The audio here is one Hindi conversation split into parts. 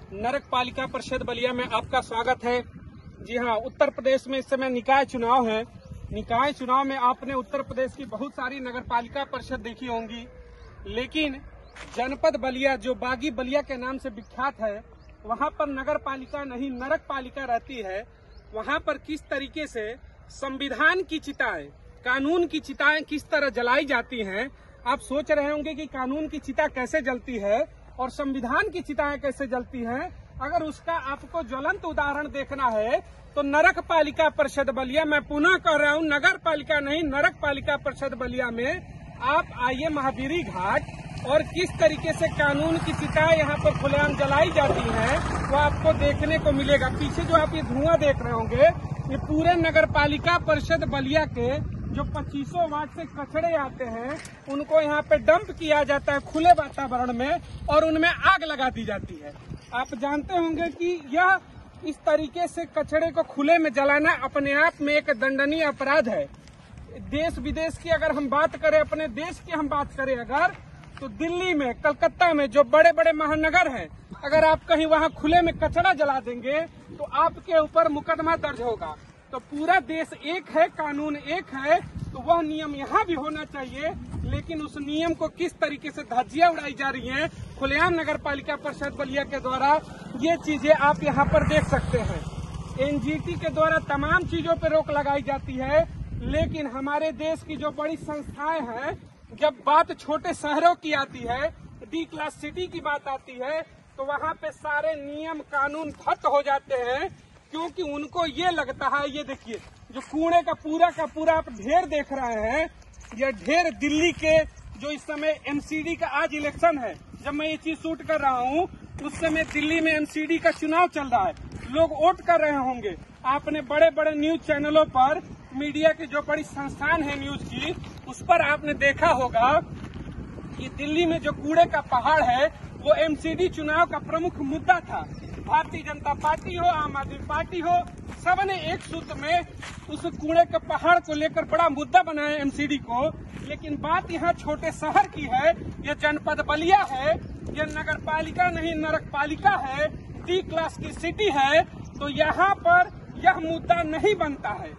नगर पालिका परिषद बलिया में आपका स्वागत है। जी हाँ, उत्तर प्रदेश में इस समय निकाय चुनाव है। निकाय चुनाव में आपने उत्तर प्रदेश की बहुत सारी नगर पालिका परिषद देखी होंगी, लेकिन जनपद बलिया जो बागी बलिया के नाम से विख्यात है, वहाँ पर नगर पालिका नहीं नरक पालिका रहती है। वहाँ पर किस तरीके से संविधान की चिताएं, कानून की चिताएं किस तरह जलाई जाती हैं। आप सोच रहे होंगे कि कानून की चिता कैसे जलती है और संविधान की चिताएं कैसे जलती हैं। अगर उसका आपको ज्वलंत उदाहरण देखना है तो नरक पालिका परिषद बलिया, मैं पुनः कह रहा हूं, नगर पालिका नहीं नरक पालिका परिषद बलिया में आप आइए महावीरी घाट और किस तरीके से कानून की चिताएं यहाँ पर खुलेआम जलाई जाती हैं वो आपको देखने को मिलेगा। पीछे जो आप ये धुआं देख रहे होंगे, ये पूरे नगर पालिका परिषद बलिया के जो 2500 वार्ड से कचड़े आते हैं उनको यहाँ पे डंप किया जाता है खुले वातावरण में और उनमें आग लगा दी जाती है। आप जानते होंगे कि यह इस तरीके से कचड़े को खुले में जलाना अपने आप में एक दंडनीय अपराध है। देश विदेश की अगर हम बात करें, अपने देश की हम बात करें अगर, तो दिल्ली में, कलकत्ता में जो बड़े बड़े महानगर हैं, अगर आप कहीं वहाँ खुले में कचड़ा जला देंगे तो आपके ऊपर मुकदमा दर्ज होगा। तो पूरा देश एक है, कानून एक है, तो वह नियम यहाँ भी होना चाहिए। लेकिन उस नियम को किस तरीके से धज्जियां उड़ाई जा रही हैं खुलेआम नगर पालिका परिषद बलिया के द्वारा, ये चीजें आप यहाँ पर देख सकते हैं। एनजीटी के द्वारा तमाम चीजों पर रोक लगाई जाती है, लेकिन हमारे देश की जो बड़ी संस्थाएं हैं, जब बात छोटे शहरों की आती है, डी क्लास सिटी की बात आती है, तो वहाँ पे सारे नियम कानून खत्त हो जाते हैं, क्योंकि उनको ये लगता है, ये देखिए जो कूड़े का पूरा आप ढेर देख रहे हैं, ये ढेर दिल्ली के जो इस समय एमसीडी का आज इलेक्शन है, जब मैं ये चीज शूट कर रहा हूँ उस समय दिल्ली में एमसीडी का चुनाव चल रहा है, लोग वोट कर रहे होंगे। आपने बड़े बड़े न्यूज चैनलों पर, मीडिया की जो बड़ी संस्थान है न्यूज की, उस पर आपने देखा होगा कि दिल्ली में जो कूड़े का पहाड़ है वो एमसीडी चुनाव का प्रमुख मुद्दा था। भारतीय जनता पार्टी हो, आम आदमी पार्टी हो, सबने एक सूत्र में उस कूड़े के पहाड़ को लेकर बड़ा मुद्दा बनाया एमसीडी को। लेकिन बात यहाँ छोटे शहर की है, ये जनपद बलिया है, ये नगर पालिका नहीं नरक पालिका है, डी क्लास की सिटी है, तो यहाँ पर यह मुद्दा नहीं बनता है।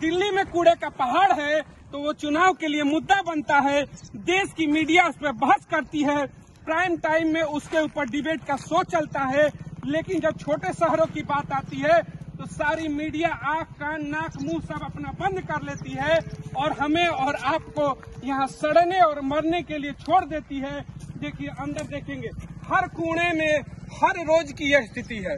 दिल्ली में कूड़े का पहाड़ है तो वो चुनाव के लिए मुद्दा बनता है, देश की मीडिया उस पर बहस करती है, प्राइम टाइम में उसके ऊपर डिबेट का शो चलता है। लेकिन जब छोटे शहरों की बात आती है तो सारी मीडिया आंख कान नाक मुंह सब अपना बंद कर लेती है और हमें और आपको यहाँ सड़ने और मरने के लिए छोड़ देती है। देखिए अंदर देखेंगे, हर कोने में हर रोज की यह स्थिति है,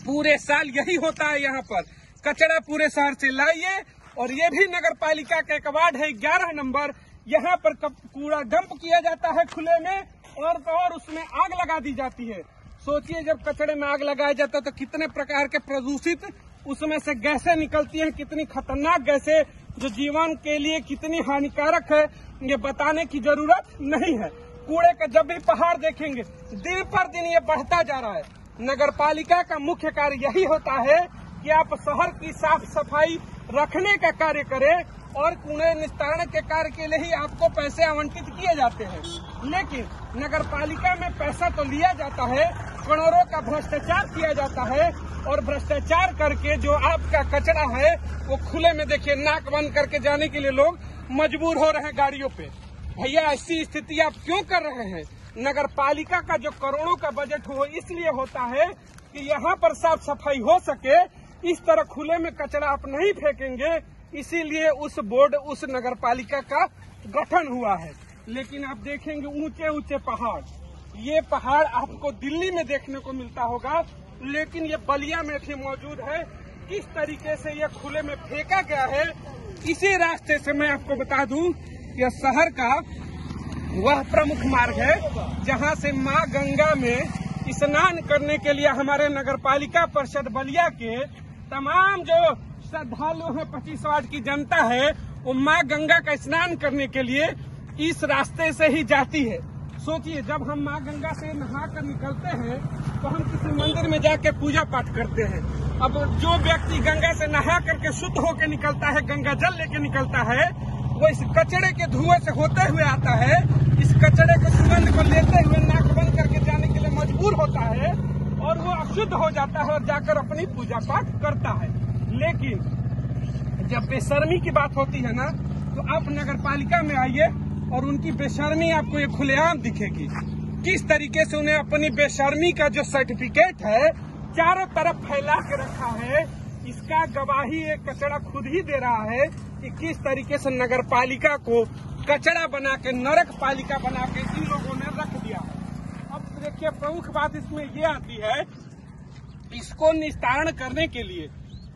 पूरे साल यही होता है। यहाँ पर कचरा पूरे शहर से लाइए, और ये भी नगर पालिका का एक वार्ड है 11 नंबर, यहाँ पर कूड़ा डंप किया जाता है खुले में और उसमें आग लगा दी जाती है। सोचिए जब कचड़े में आग लगाया जाता है तो कितने प्रकार के प्रदूषित उसमें से गैसें निकलती हैं, कितनी खतरनाक गैसें जो जीवन के लिए कितनी हानिकारक है, ये बताने की जरूरत नहीं है। कूड़े का जब भी पहाड़ देखेंगे, दिन पर दिन ये बढ़ता जा रहा है। नगर पालिका का मुख्य कार्य यही होता है कि आप शहर की साफ सफाई रखने का कार्य करें और कूड़े निस्तारण के कार्य के लिए ही आपको पैसे आवंटित किए जाते हैं। लेकिन नगर पालिका में पैसा तो लिया जाता है, करोड़ों का भ्रष्टाचार किया जाता है, और भ्रष्टाचार करके जो आपका कचरा है वो खुले में, देखिए नाक बंद करके जाने के लिए लोग मजबूर हो रहे हैं गाड़ियों पे। भैया ऐसी स्थिति आप क्यों कर रहे हैं? नगर पालिका का जो करोड़ों का बजट हो इसलिए होता है कि यहाँ पर साफ सफाई हो सके। इस तरह खुले में कचरा आप नहीं फेंकेंगे, इसीलिए उस बोर्ड, उस नगर पालिका का गठन हुआ है। लेकिन आप देखेंगे ऊंचे ऊंचे पहाड़, ये पहाड़ आपको दिल्ली में देखने को मिलता होगा, लेकिन ये बलिया में भी मौजूद है। किस तरीके से ये खुले में फेंका गया है, इसी रास्ते से मैं आपको बता दूं, यह शहर का वह प्रमुख मार्ग है जहां से मां गंगा में स्नान करने के लिए हमारे नगर पालिका परिषद बलिया के तमाम जो श्रद्धालु हैं, 25 वार्ड की जनता है, वो मां गंगा का स्नान करने के लिए इस रास्ते से ही जाती है। सोचिए जब हम मां गंगा से नहा कर निकलते हैं तो हम किसी मंदिर में जाके पूजा पाठ करते हैं। अब जो व्यक्ति गंगा से नहा करके शुद्ध होकर निकलता है, गंगा जल लेके निकलता है, वो इस कचड़े के धुएं से होते हुए आता है, इस कचड़े के सुगंध को लेते हुए नाक बंद करके जाने के लिए मजबूर होता है और वो अशुद्ध हो जाता है और जाकर अपनी पूजा पाठ करता है। लेकिन जब बेशर्मी की बात होती है ना, तो आप नगर पालिका में आइए और उनकी बेशर्मी आपको ये खुलेआम दिखेगी। किस तरीके से उन्हें अपनी बेशर्मी का जो सर्टिफिकेट है चारों तरफ फैला के रखा है, इसका गवाही एक कचरा खुद ही दे रहा है कि किस तरीके से नगर पालिका को कचरा बना के, नरक पालिका बना के इन लोगों ने रख दिया है। अब देखिए, प्रमुख बात इसमें ये आती है, इसको निस्तारण करने के लिए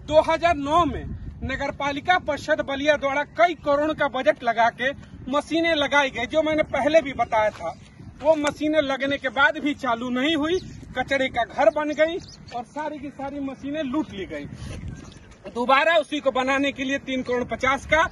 2009 में नगर पालिका परिषद बलिया द्वारा कई करोड़ का बजट लगा के मशीनें लगाई गई, जो मैंने पहले भी बताया था। वो मशीनें लगने के बाद भी चालू नहीं हुई, कचरे का घर बन गई और सारी की सारी मशीनें लूट ली गई। दोबारा उसी को बनाने के लिए 3 करोड़ 50 का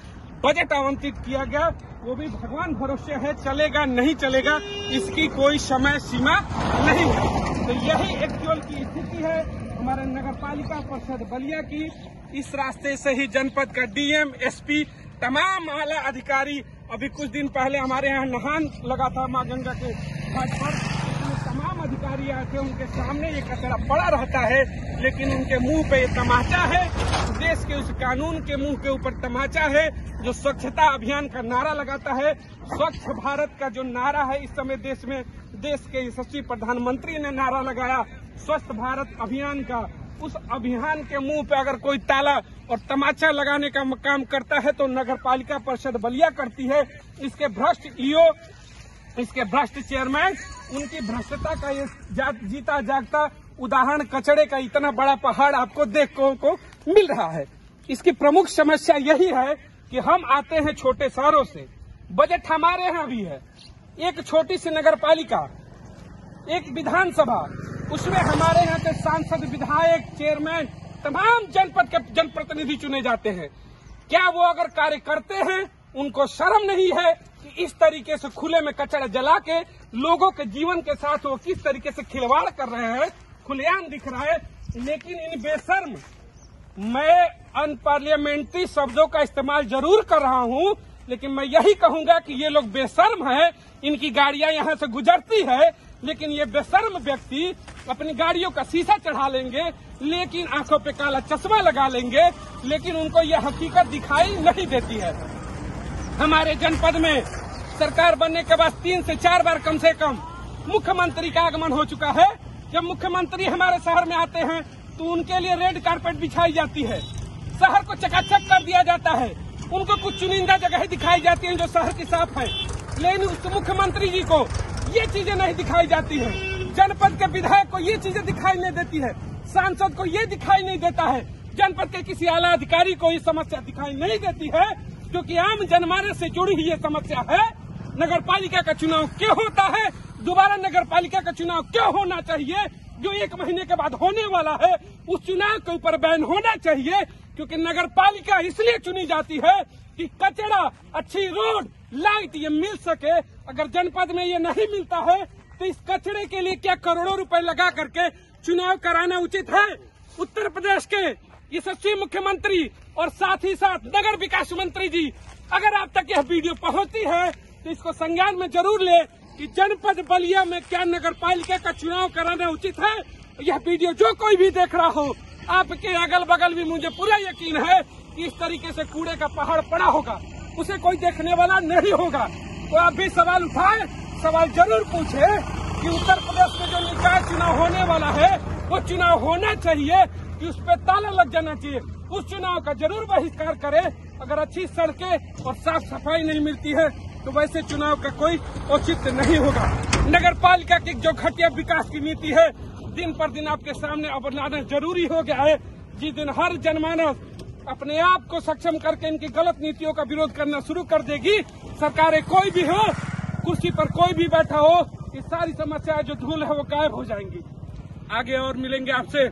बजट आवंटित किया गया। वो भी भगवान भरोसे है, चलेगा नहीं चलेगा इसकी कोई समय सीमा नहीं है। तो यही एक्चुअल की स्थिति है हमारे नगर पालिका परिषद बलिया की। इस रास्ते से ही जनपद का डीएम, एसपी, तमाम आला अधिकारी, अभी कुछ दिन पहले हमारे यहाँ नहान लगा था माँ गंगा के घाट पर, तमाम अधिकारी आए थे, उनके सामने ये कचरा पड़ा रहता है, लेकिन उनके मुंह पे ये तमाचा है, देश के उस कानून के मुंह के ऊपर तमाचा है जो स्वच्छता अभियान का नारा लगाता है। स्वच्छ भारत का जो नारा है इस समय देश में, देश के यशस्वी प्रधानमंत्री ने नारा लगाया स्वच्छ भारत अभियान का। उस अभियान के मुंह पे अगर कोई ताला और तमाचा लगाने का काम करता है तो नगर पालिका परिषद बलिया करती है। इसके भ्रष्ट ईओ, इसके भ्रष्ट चेयरमैन, उनकी भ्रष्टता का ये जीता जागता उदाहरण कचरे का इतना बड़ा पहाड़ आपको देखने को मिल रहा है। इसकी प्रमुख समस्या यही है कि हम आते हैं छोटे शहरों से, बजट हमारे यहाँ भी है, एक छोटी सी नगर पालिका, एक विधानसभा, उसमें हमारे यहाँ के सांसद, विधायक, चेयरमैन, तमाम जनपद के जनप्रतिनिधि चुने जाते हैं। क्या वो अगर कार्य करते हैं, उनको शर्म नहीं है कि इस तरीके से खुले में कचरा जला के लोगों के जीवन के साथ वो किस तरीके से खिलवाड़ कर रहे हैं, खुलेआम दिख रहा है। लेकिन इन बेशर्म, मैं अनपार्लियामेंट्री शब्दों का इस्तेमाल जरूर कर रहा हूं, लेकिन मैं यही कहूंगा कि ये लोग बेशर्म हैं। इनकी गाड़ियां यहां से गुजरती है, लेकिन ये बेशर्म व्यक्ति अपनी गाड़ियों का शीशा चढ़ा लेंगे, लेकिन आंखों पे काला चश्मा लगा लेंगे, लेकिन उनको ये हकीकत दिखाई नहीं देती है। हमारे जनपद में सरकार बनने के बाद 3 से 4 बार कम से कम मुख्यमंत्री का आगमन हो चुका है। जब मुख्यमंत्री हमारे शहर में आते हैं तो उनके लिए रेड कारपेट बिछाई जाती है, शहर को चकाचक कर दिया जाता है, उनको कुछ चुनिंदा जगह दिखाई जाती हैं जो शहर की साफ है, लेकिन उस मुख्यमंत्री जी को ये चीजें नहीं दिखाई जाती है। जनपद के विधायक को ये चीजें दिखाई नहीं देती है, सांसद को ये दिखाई नहीं देता है, जनपद के किसी आला अधिकारी को ये समस्या दिखाई नहीं देती है, क्योंकि आम जनमानस से जुड़ी हुई ये समस्या है। नगर पालिका का चुनाव क्यों होता है, दोबारा नगर पालिका का चुनाव क्यों होना चाहिए, जो 1 महीने के बाद होने वाला है, उस चुनाव के ऊपर बैन होना चाहिए। क्योंकि नगर पालिका इसलिए चुनी जाती है कि कचरा, अच्छी रोड, लाइट ये मिल सके। अगर जनपद में ये नहीं मिलता है तो इस कचरे के लिए क्या करोड़ों रुपए लगा करके चुनाव कराना उचित है? उत्तर प्रदेश के यशस्वी मुख्यमंत्री और साथ ही साथ नगर विकास मंत्री जी, अगर आप तक यह वीडियो पहुंचती है तो इसको संज्ञान में जरूर ले कि जनपद बलिया में क्या नगर पालिका का चुनाव कराना उचित है। यह वीडियो जो कोई भी देख रहा हो, आपके अगल बगल भी मुझे पूरा यकीन है कि इस तरीके से कूड़े का पहाड़ पड़ा होगा, उसे कोई देखने वाला नहीं होगा। तो आप भी सवाल उठाए, सवाल जरूर पूछे कि उत्तर प्रदेश में जो निकाय चुनाव होने वाला है वो चुनाव होना चाहिए कि उस पर ताला लग जाना चाहिए, उस चुनाव का जरूर बहिष्कार करे। अगर अच्छी सड़कें और साफ सफाई नहीं मिलती है तो वैसे चुनाव का कोई औचित्य नहीं होगा। नगर पालिका की जो घटिया विकास की नीति है दिन पर दिन आपके सामने अब लाना जरूरी हो गया है। जिस दिन हर जनमानस अपने आप को सक्षम करके इनकी गलत नीतियों का विरोध करना शुरू कर देगी, सरकारें कोई भी हो, कुर्सी पर कोई भी बैठा हो, ये सारी समस्याएं जो धूल है वो गायब हो जाएंगी। आगे और मिलेंगे आपसे।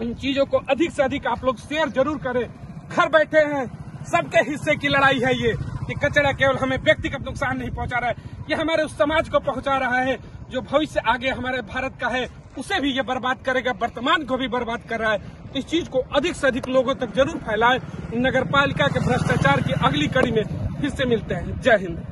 इन चीजों को अधिक से अधिक आप लोग शेयर जरूर करें। घर बैठे हैं, सबके हिस्से की लड़ाई है ये कि कचरा केवल हमें व्यक्तिगत नुकसान नहीं पहुंचा रहा है, ये हमारे उस समाज को पहुंचा रहा है जो भविष्य आगे हमारे भारत का है, उसे भी ये बर्बाद करेगा, वर्तमान को भी बर्बाद कर रहा है। इस चीज को अधिक से अधिक लोगों तक जरूर फैलाएं। नगर पालिका के भ्रष्टाचार की अगली कड़ी में फिर से मिलते हैं। जय हिंद।